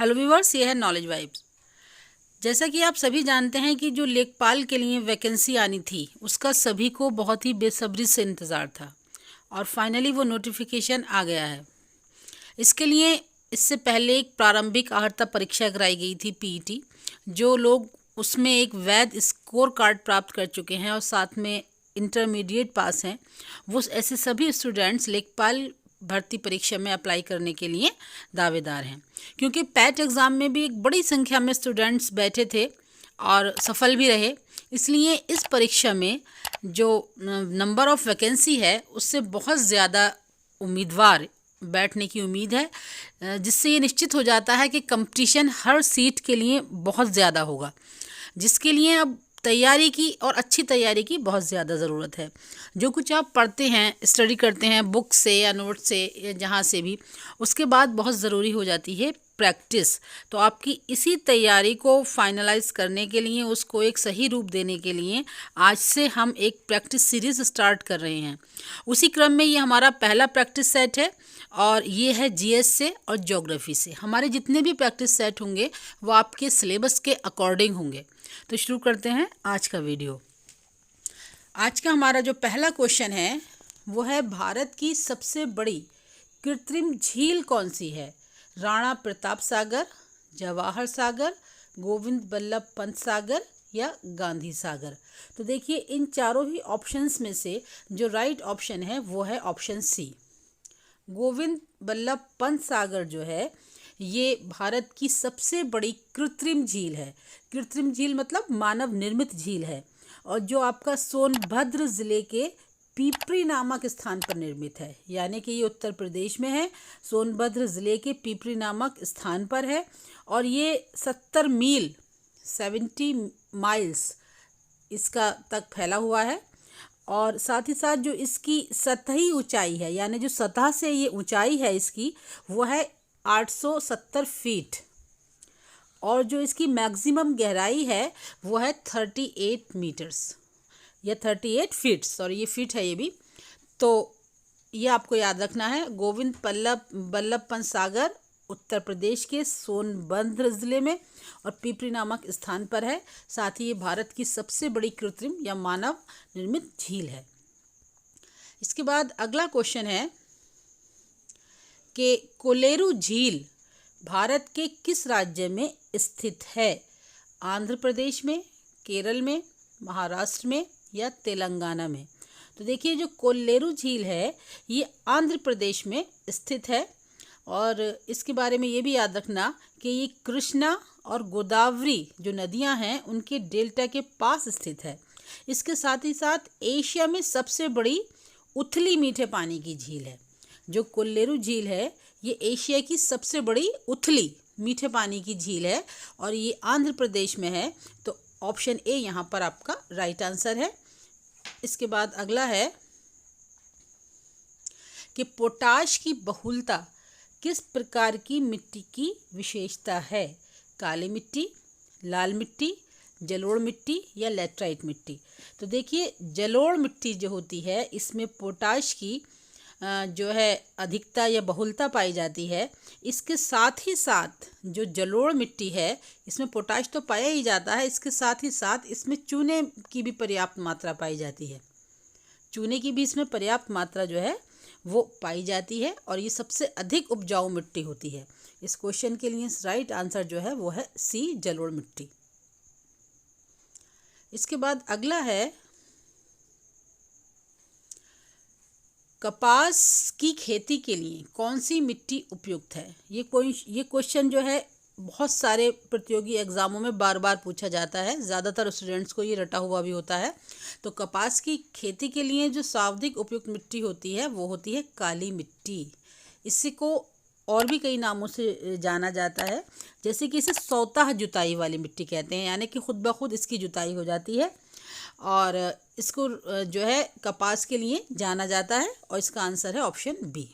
Hello viewers, ये है knowledge vibes. जैसा कि आप सभी जानते हैं कि जो लेखपाल के लिए वैकेंसी आनी थी उसका सभी को बहुत ही बेसब्री से इंतज़ार था और फाइनली वो नोटिफिकेशन आ गया है। इसके लिए इससे पहले एक प्रारंभिक अर्हता परीक्षा कराई गई थी पीईटी। जो लोग उसमें एक वैध स्कोर कार्ड प्राप्त कर चुके हैं और साथ में इंटरमीडिएट पास हैं, वो ऐसे सभी स्टूडेंट्स लेखपाल भर्ती परीक्षा में अप्लाई करने के लिए दावेदार हैं। क्योंकि पैट एग्ज़ाम में भी एक बड़ी संख्या में स्टूडेंट्स बैठे थे और सफल भी रहे, इसलिए इस परीक्षा में जो नंबर ऑफ़ वैकेंसी है उससे बहुत ज़्यादा उम्मीदवार बैठने की उम्मीद है, जिससे ये निश्चित हो जाता है कि कंपटीशन हर सीट के लिए बहुत ज़्यादा होगा, जिसके लिए अब तैयारी की और अच्छी तैयारी की बहुत ज़्यादा ज़रूरत है। जो कुछ आप पढ़ते हैं, स्टडी करते हैं बुक से या नोट से या जहाँ से भी, उसके बाद बहुत ज़रूरी हो जाती है प्रैक्टिस। तो आपकी इसी तैयारी को फाइनलाइज करने के लिए, उसको एक सही रूप देने के लिए आज से हम एक प्रैक्टिस सीरीज़ स्टार्ट कर रहे हैं। उसी क्रम में ये हमारा पहला प्रैक्टिस सेट है और ये है जीएस से और ज्योग्राफी से। हमारे जितने भी प्रैक्टिस सेट होंगे वो आपके सिलेबस के अकॉर्डिंग होंगे। तो शुरू करते हैं आज का वीडियो। आज का हमारा जो पहला क्वेश्चन है वो है, भारत की सबसे बड़ी कृत्रिम झील कौन सी है? राणा प्रताप सागर, जवाहर सागर, गोविंद बल्लभ पंत सागर या गांधी सागर। तो देखिए, इन चारों ही ऑप्शंस में से जो राइट ऑप्शन है वो है ऑप्शन सी, गोविंद बल्लभ पंत सागर। जो है ये भारत की सबसे बड़ी कृत्रिम झील है। कृत्रिम झील मतलब मानव निर्मित झील है और जो आपका सोनभद्र ज़िले के पिपरी नामक स्थान पर निर्मित है, यानी कि ये उत्तर प्रदेश में है। सोनभद्र ज़िले के पिपरी नामक स्थान पर है और ये 70 मील 70 माइल्स इसका तक फैला हुआ है। और साथ ही साथ जो इसकी सतही ऊंचाई है, यानी जो सतह से ये ऊंचाई है इसकी, वो है 870 फीट और जो इसकी मैक्सिमम गहराई है वो है 38 मीटर्स या 38 फीट, सॉरी ये फीट है ये भी। तो ये आपको याद रखना है। गोविंद बल्लभ पंत सागर उत्तर प्रदेश के सोनभद्र ज़िले में और पिपरी नामक स्थान पर है। साथ ही ये भारत की सबसे बड़ी कृत्रिम या मानव निर्मित झील है। इसके बाद अगला क्वेश्चन है कि कोलेरू झील भारत के किस राज्य में स्थित है? आंध्र प्रदेश में, केरल में, महाराष्ट्र में या तेलंगाना में? तो देखिए, जो कोलेरू झील है ये आंध्र प्रदेश में स्थित है और इसके बारे में ये भी याद रखना कि ये कृष्णा और गोदावरी जो नदियां हैं उनके डेल्टा के पास स्थित है। इसके साथ ही साथ एशिया में सबसे बड़ी उथली मीठे पानी की झील है। जो कोलेरू झील है ये एशिया की सबसे बड़ी उथली मीठे पानी की झील है और ये आंध्र प्रदेश में है। तो ऑप्शन ए यहाँ पर आपका राइट आंसर है। इसके बाद अगला है कि पोटाश की बहुलता किस प्रकार की मिट्टी की विशेषता है? काली मिट्टी, लाल मिट्टी, जलोढ़ मिट्टी या लैटराइट मिट्टी? तो देखिए, जलोढ़ मिट्टी जो होती है इसमें पोटाश की जो है अधिकता या बहुलता पाई जाती है। इसके साथ ही साथ जो जलोढ़ मिट्टी है इसमें पोटाश तो पाया ही जाता है, इसके साथ ही साथ इसमें चूने की भी पर्याप्त मात्रा पाई जाती है। चूने की भी इसमें पर्याप्त मात्रा जो है वो पाई जाती है और ये सबसे अधिक उपजाऊ मिट्टी होती है। इस क्वेश्चन के लिए राइट आंसर जो है वो है सी, जलोढ़ मिट्टी। इसके बाद अगला है, कपास की खेती के लिए कौन सी मिट्टी उपयुक्त है? ये क्वेश्चन जो है बहुत सारे प्रतियोगी एग्जामों में बार बार पूछा जाता है, ज़्यादातर स्टूडेंट्स को ये रटा हुआ भी होता है। तो कपास की खेती के लिए जो सर्वाधिक उपयुक्त मिट्टी होती है वो होती है काली मिट्टी। इसी को और भी कई नामों से जाना जाता है, जैसे कि इसे सौतह जुताई वाली मिट्टी कहते हैं, यानी कि खुद ब खुद इसकी जुताई हो जाती है और इसको जो है कपास के लिए जाना जाता है और इसका आंसर है ऑप्शन बी।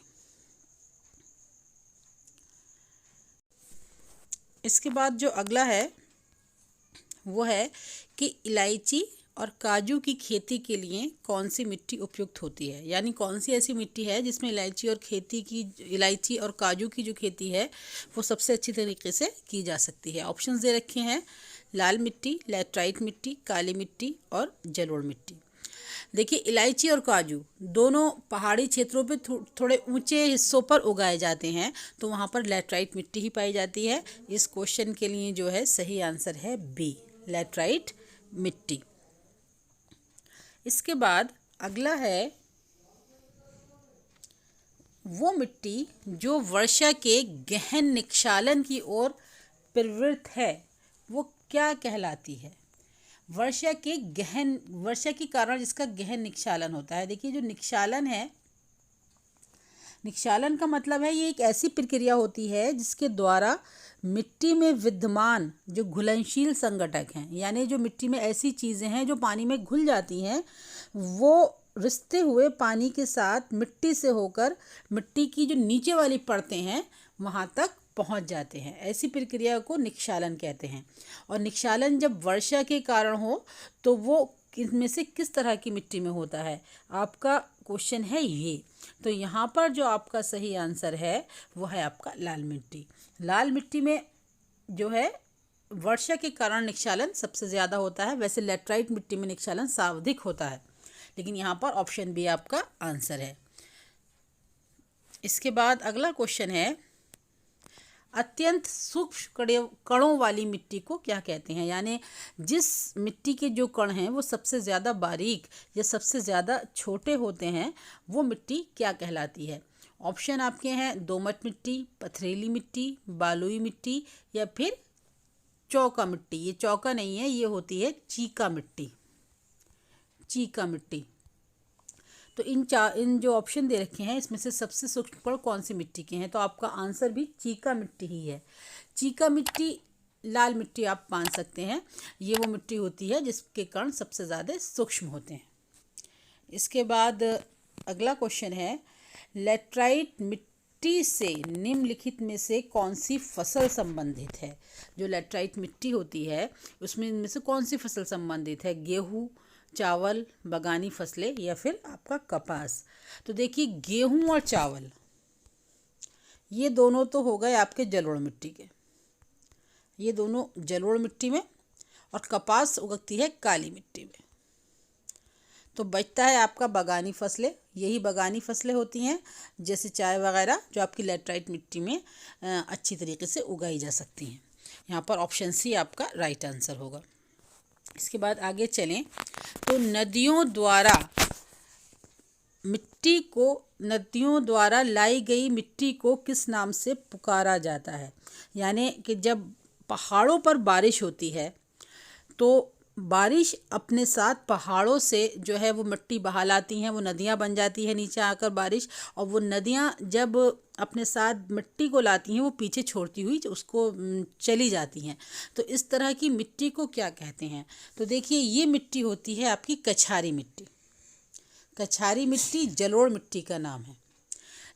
इसके बाद जो अगला है वो है कि इलायची और काजू की खेती के लिए कौन सी मिट्टी उपयुक्त होती है, यानी कौन सी ऐसी मिट्टी है जिसमें इलायची और काजू की जो खेती है वो सबसे अच्छी तरीके से की जा सकती है। ऑप्शंस दे रखे हैं, लाल मिट्टी, लैटराइट मिट्टी, काली मिट्टी और जलोढ़ मिट्टी। देखिए, इलायची और काजू दोनों पहाड़ी क्षेत्रों पे थोड़े ऊंचे हिस्सों पर उगाए जाते हैं, तो वहाँ पर लैटराइट मिट्टी ही पाई जाती है। इस क्वेश्चन के लिए जो है सही आंसर है बी, लैटराइट मिट्टी। इसके बाद अगला है, वो मिट्टी जो वर्षा के गहन निक्षालन की ओर प्रवृत्त है वो क्या कहलाती है। वर्षा के कारण जिसका गहन निक्षालन होता है। देखिए, जो निक्षालन है, निक्षालन का मतलब है ये एक ऐसी प्रक्रिया होती है जिसके द्वारा मिट्टी में विद्यमान जो घुलनशील संघटक हैं, यानी जो मिट्टी में ऐसी चीज़ें हैं जो पानी में घुल जाती हैं, वो रिसते हुए पानी के साथ मिट्टी से होकर मिट्टी की जो नीचे वाली परतें हैं वहाँ तक पहुँच जाते हैं। ऐसी प्रक्रिया को निक्षालन कहते हैं। और निक्षालन जब वर्षा के कारण हो तो वो इनमें से किस तरह की मिट्टी में होता है, आपका क्वेश्चन है ये। तो यहाँ पर जो आपका सही आंसर है वो है आपका लाल मिट्टी। लाल मिट्टी में जो है वर्षा के कारण निक्षालन सबसे ज़्यादा होता है। वैसे लैटराइट मिट्टी में निक्षालन सर्वाधिक होता है, लेकिन यहाँ पर ऑप्शन बी आपका आंसर है। इसके बाद अगला क्वेश्चन है, अत्यंत सूक्ष्म कणों वाली मिट्टी को क्या कहते हैं, यानी जिस मिट्टी के जो कण हैं वो सबसे ज़्यादा बारीक या सबसे ज़्यादा छोटे होते हैं, वो मिट्टी क्या कहलाती है। ऑप्शन आपके हैं दोमट मिट्टी, पथरीली मिट्टी, बालुई मिट्टी या फिर चौका मिट्टी। ये चौका नहीं है, ये होती है चीका मिट्टी। चीका मिट्टी। तो इन जो ऑप्शन दे रखे हैं इसमें से सबसे सूक्ष्म कण कौन सी मिट्टी के हैं, तो आपका आंसर भी चीका मिट्टी ही है। चीका मिट्टी, लाल मिट्टी आप मान सकते हैं, ये वो मिट्टी होती है जिसके कण सबसे ज़्यादा सूक्ष्म होते हैं। इसके बाद अगला क्वेश्चन है, लैटराइट मिट्टी से निम्नलिखित में से कौन सी फसल संबंधित है। जो लैटराइट मिट्टी होती है उसमें इनमें से कौन सी फसल संबंधित है, गेहूँ, चावल, बगानी फसलें या फिर आपका कपास। तो देखिए, गेहूं और चावल ये दोनों तो हो गए आपके जलोढ़ मिट्टी के, ये दोनों जलोढ़ मिट्टी में, और कपास उगती है काली मिट्टी में। तो बचता है आपका बगानी फसलें। यही बगानी फसलें होती हैं जैसे चाय वगैरह, जो आपकी लैटराइट मिट्टी में अच्छी तरीके से उगाई जा सकती हैं। यहाँ पर ऑप्शन सी आपका राइट आंसर होगा। इसके बाद आगे चलें तो नदियों द्वारा लाई गई मिट्टी को किस नाम से पुकारा जाता है। यानी कि जब पहाड़ों पर बारिश होती है तो बारिश अपने साथ पहाड़ों से जो है वो मिट्टी बहा लाती हैं, वो नदियाँ बन जाती है नीचे आकर बारिश, और वो नदियाँ जब अपने साथ मिट्टी को लाती हैं वो पीछे छोड़ती हुई उसको चली जाती हैं। तो इस तरह की मिट्टी को क्या कहते हैं। तो देखिए, ये मिट्टी होती है आपकी कछारी मिट्टी। कछारी मिट्टी जलोढ़ मिट्टी का नाम है।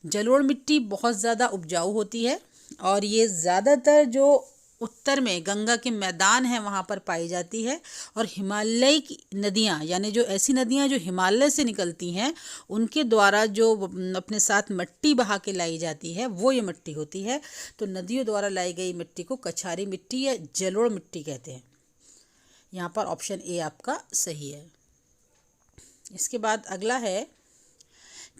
जलोढ़ मिट्टी बहुत ज़्यादा उपजाऊ होती है और ये ज़्यादातर जो उत्तर में गंगा के मैदान हैं वहाँ पर पाई जाती है। और हिमालय की नदियाँ, यानी जो ऐसी नदियाँ जो हिमालय से निकलती हैं उनके द्वारा जो अपने साथ मिट्टी बहा के लाई जाती है वो ये मिट्टी होती है। तो नदियों द्वारा लाई गई मिट्टी को कछारी मिट्टी या जलोढ़ मिट्टी कहते हैं। यहाँ पर ऑप्शन ए आपका सही है। इसके बाद अगला है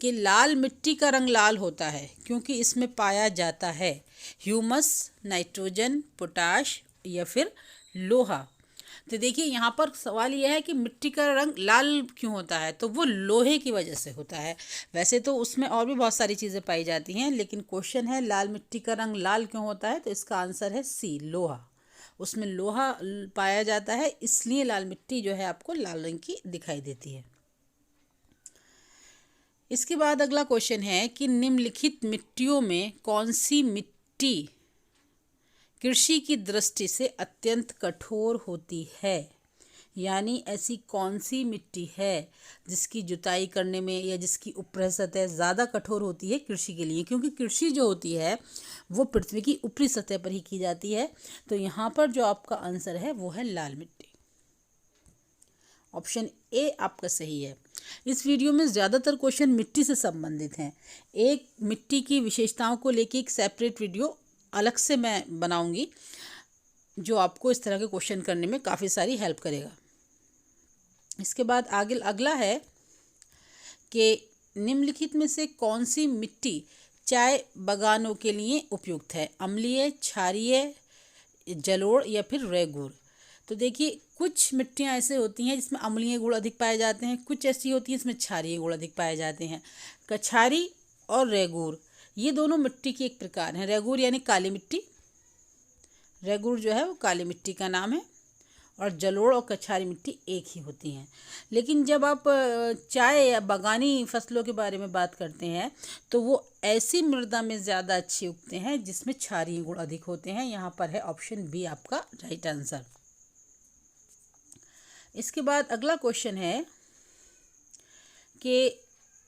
कि लाल मिट्टी का रंग लाल होता है क्योंकि इसमें पाया जाता है ह्यूमस, नाइट्रोजन, पोटाश या फिर लोहा। तो देखिए, यहाँ पर सवाल यह है कि मिट्टी का रंग लाल क्यों होता है, तो वो लोहे की वजह से होता है। वैसे तो उसमें और भी बहुत सारी चीज़ें पाई जाती हैं, लेकिन क्वेश्चन है लाल मिट्टी का रंग लाल क्यों होता है, तो इसका आंसर है सी, लोहा। उसमें लोहा पाया जाता है, इसलिए लाल मिट्टी जो है आपको लाल रंग की दिखाई देती है। इसके बाद अगला क्वेश्चन है कि निम्नलिखित मिट्टियों में कौन सी मिट्टी कृषि की दृष्टि से अत्यंत कठोर होती है। यानी ऐसी कौन सी मिट्टी है जिसकी जुताई करने में या जिसकी ऊपरी सतह ज़्यादा कठोर होती है कृषि के लिए, क्योंकि कृषि जो होती है वो पृथ्वी की ऊपरी सतह पर ही की जाती है। तो यहाँ पर जो आपका आंसर है वो है लाल मिट्टी। ऑप्शन ए आपका सही है। इस वीडियो में ज़्यादातर क्वेश्चन मिट्टी से संबंधित हैं। एक मिट्टी की विशेषताओं को लेके एक सेपरेट वीडियो अलग से मैं बनाऊंगी, जो आपको इस तरह के क्वेश्चन करने में काफ़ी सारी हेल्प करेगा। इसके बाद आगे अगला है कि निम्नलिखित में से कौन सी मिट्टी चाय बागानों के लिए उपयुक्त है? अम्लीय, क्षारीय, जलोढ़ या फिर रेगूर। तो देखिए, कुछ मिट्टियाँ ऐसे होती हैं जिसमें अम्लीय गुण अधिक पाए जाते हैं, कुछ ऐसी होती हैं जिसमें क्षारीय गुण अधिक पाए जाते हैं। कछारी और रेगूर ये दोनों मिट्टी की एक प्रकार हैं। रेगूर यानी काली मिट्टी, रेगूर जो है वो काली मिट्टी का नाम है, और जलोढ़ और कछारी मिट्टी एक ही होती हैं। लेकिन जब आप चाय या बागानी फसलों के बारे में बात करते हैं तो वो ऐसी मृदा में ज़्यादा अच्छी उगते हैं जिसमें क्षारीय गुण अधिक होते हैं। यहाँ पर है ऑप्शन बी आपका राइट आंसर। इसके बाद अगला क्वेश्चन है कि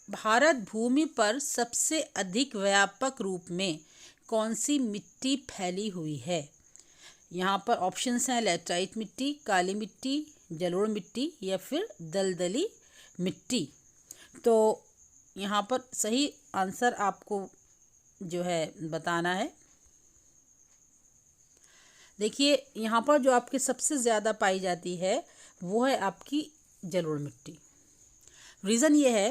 भारत भूमि पर सबसे अधिक व्यापक रूप में कौन सी मिट्टी फैली हुई है? यहाँ पर ऑप्शंस हैं लैटराइट मिट्टी, काली मिट्टी, जलोढ़ मिट्टी या फिर दलदली मिट्टी। तो यहाँ पर सही आंसर आपको जो है बताना है। देखिए, यहाँ पर जो आपके सबसे ज़्यादा पाई जाती है वो है आपकी जलोढ़ मिट्टी। रीज़न ये है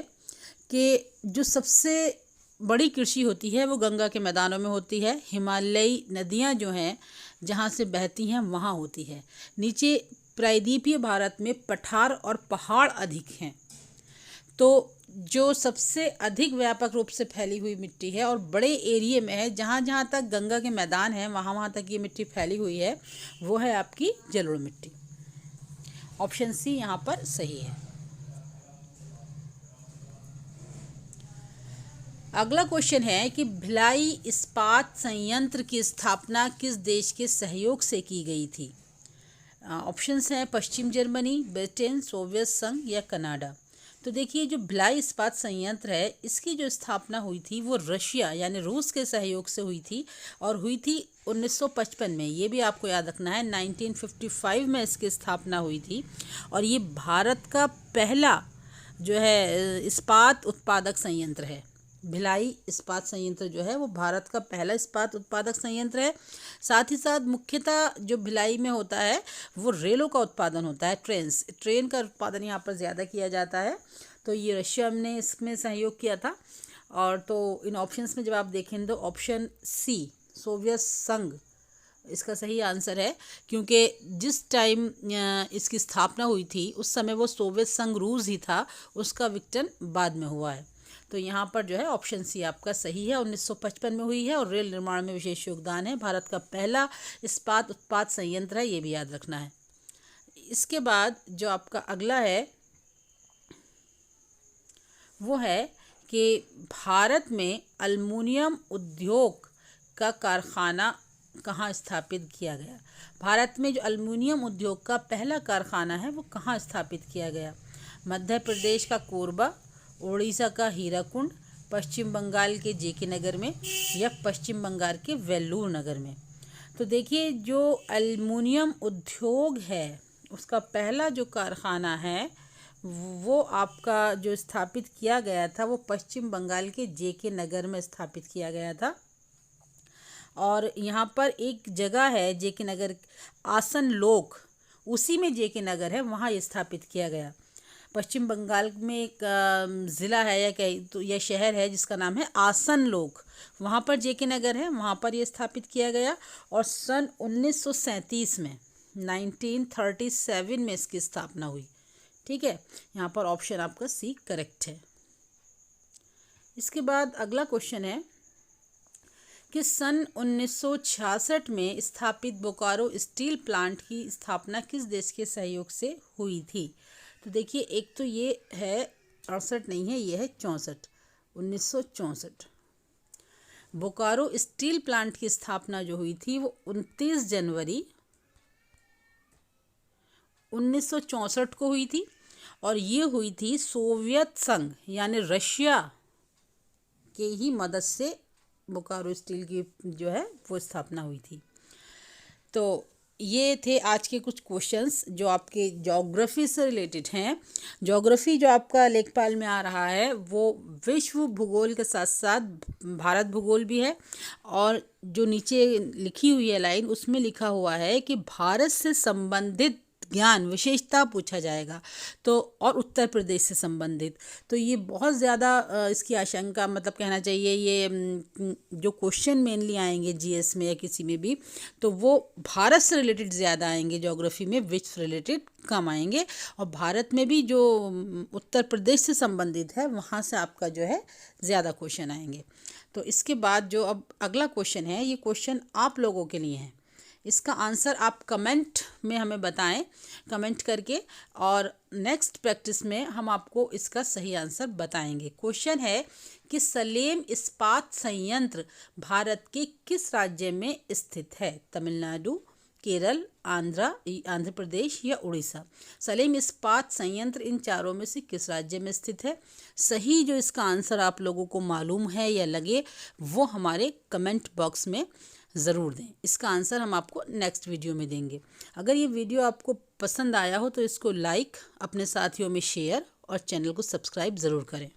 कि जो सबसे बड़ी कृषि होती है वो गंगा के मैदानों में होती है। हिमालयी नदियाँ जो हैं जहाँ से बहती हैं वहाँ होती है। नीचे प्रायद्वीपीय भारत में पठार और पहाड़ अधिक हैं। तो जो सबसे अधिक व्यापक रूप से फैली हुई मिट्टी है और बड़े एरिया में है, जहाँ जहाँ तक गंगा के मैदान हैं वहाँ वहाँ तक ये मिट्टी फैली हुई है, वो है आपकी जलोढ़ मिट्टी। ऑप्शन सी यहाँ पर सही है। अगला क्वेश्चन है कि भिलाई इस्पात संयंत्र की स्थापना किस देश के सहयोग से की गई थी? ऑप्शंस हैं पश्चिम जर्मनी, ब्रिटेन, सोवियत संघ या कनाडा। तो देखिए, जो भिलाई इस्पात संयंत्र है इसकी जो स्थापना हुई थी वो रशिया यानी रूस के सहयोग से हुई थी, और हुई थी 1955 में। ये भी आपको याद रखना है, 1955 में इसकी स्थापना हुई थी। और ये भारत का पहला जो है इस्पात उत्पादक संयंत्र है। भिलाई इस्पात संयंत्र जो है वो भारत का पहला इस्पात उत्पादक संयंत्र है। साथ ही साथ मुख्यतः जो भिलाई में होता है वो रेलों का उत्पादन होता है, ट्रेन का उत्पादन यहाँ पर ज़्यादा किया जाता है। तो ये रशिया ने इसमें सहयोग किया था। और तो इन ऑप्शंस में जब आप देखें तो ऑप्शन सी सोवियत संघ इसका सही आंसर है, क्योंकि जिस टाइम इसकी स्थापना हुई थी उस समय वो सोवियत संघ रूस ही था, उसका विघटन बाद में हुआ है। तो यहाँ पर जो है ऑप्शन सी आपका सही है। 1955 में हुई है और रेल निर्माण में विशेष योगदान है। भारत का पहला इस्पात उत्पाद संयंत्र है, ये भी याद रखना है। इसके बाद जो आपका अगला है वो है कि भारत में एल्युमिनियम उद्योग का कारखाना कहाँ स्थापित किया गया? भारत में जो एल्युमिनियम उद्योग का पहला कारखाना है वो कहाँ स्थापित किया गया? मध्य प्रदेश का कोरबा, उड़ीसा का हीराकुंड, पश्चिम बंगाल के जेके नगर में या पश्चिम बंगाल के वेल्लूर नगर में। तो देखिए, जो एल्युमिनियम उद्योग है उसका पहला जो कारखाना है वो आपका जो स्थापित किया गया था वो पश्चिम बंगाल के जेके नगर में स्थापित किया गया था। और यहाँ पर एक जगह है जेके नगर, आसन लोक, उसी में जेके नगर है, वहाँ ये स्थापित किया गया। पश्चिम बंगाल में एक ज़िला है या कहीं तो यह शहर है जिसका नाम है आसन लोक, वहाँ पर जेके नगर है, वहाँ पर ये स्थापित किया गया। और सन 1937 में 1937 में इसकी स्थापना हुई। ठीक है, यहाँ पर ऑप्शन आपका सी करेक्ट है। इसके बाद अगला क्वेश्चन है कि सन 1966 में स्थापित बोकारो स्टील प्लांट की स्थापना किस देश के सहयोग से हुई थी? तो देखिए, एक तो ये है 68 नहीं है, ये है 64, 1964। बोकारो स्टील प्लांट की स्थापना जो हुई थी वो 29 जनवरी 1964 को हुई थी, और ये हुई थी सोवियत संघ यानी रशिया के ही मदद से बोकारो स्टील की जो है वो स्थापना हुई थी। तो ये थे आज के कुछ क्वेश्चंस जो आपके ज्योग्राफी से रिलेटेड हैं। ज्योग्राफी जो आपका लेखपाल में आ रहा है वो विश्व भूगोल के साथ साथ भारत भूगोल भी है, और जो नीचे लिखी हुई है लाइन उसमें लिखा हुआ है कि भारत से संबंधित ज्ञान विशेषता पूछा जाएगा, तो और उत्तर प्रदेश से संबंधित। तो ये बहुत ज़्यादा इसकी आशंका, मतलब कहना चाहिए ये जो क्वेश्चन मेनली आएंगे जीएस में या किसी में भी, तो वो भारत से रिलेटेड ज़्यादा आएंगे, ज्योग्राफी में विश्व रिलेटेड कम आएंगे। और भारत में भी जो उत्तर प्रदेश से संबंधित है वहाँ से आपका जो है ज़्यादा क्वेश्चन आएंगे। तो इसके बाद जो अब अगला क्वेश्चन है, ये क्वेश्चन आप लोगों के लिए है। इसका आंसर आप कमेंट में हमें बताएं, कमेंट करके, और नेक्स्ट प्रैक्टिस में हम आपको इसका सही आंसर बताएंगे। क्वेश्चन है कि सलेम इस्पात संयंत्र भारत के किस राज्य में स्थित है? तमिलनाडु, केरल, आंध्र प्रदेश या उड़ीसा। सलेम इस्पात संयंत्र इन चारों में से किस राज्य में स्थित है? सही जो इसका आंसर आप लोगों को मालूम है या लगे वो हमारे कमेंट बॉक्स में ज़रूर दें। इसका आंसर हम आपको नेक्स्ट वीडियो में देंगे। अगर ये वीडियो आपको पसंद आया हो तो इसको लाइक, अपने साथियों में शेयर और चैनल को सब्सक्राइब ज़रूर करें।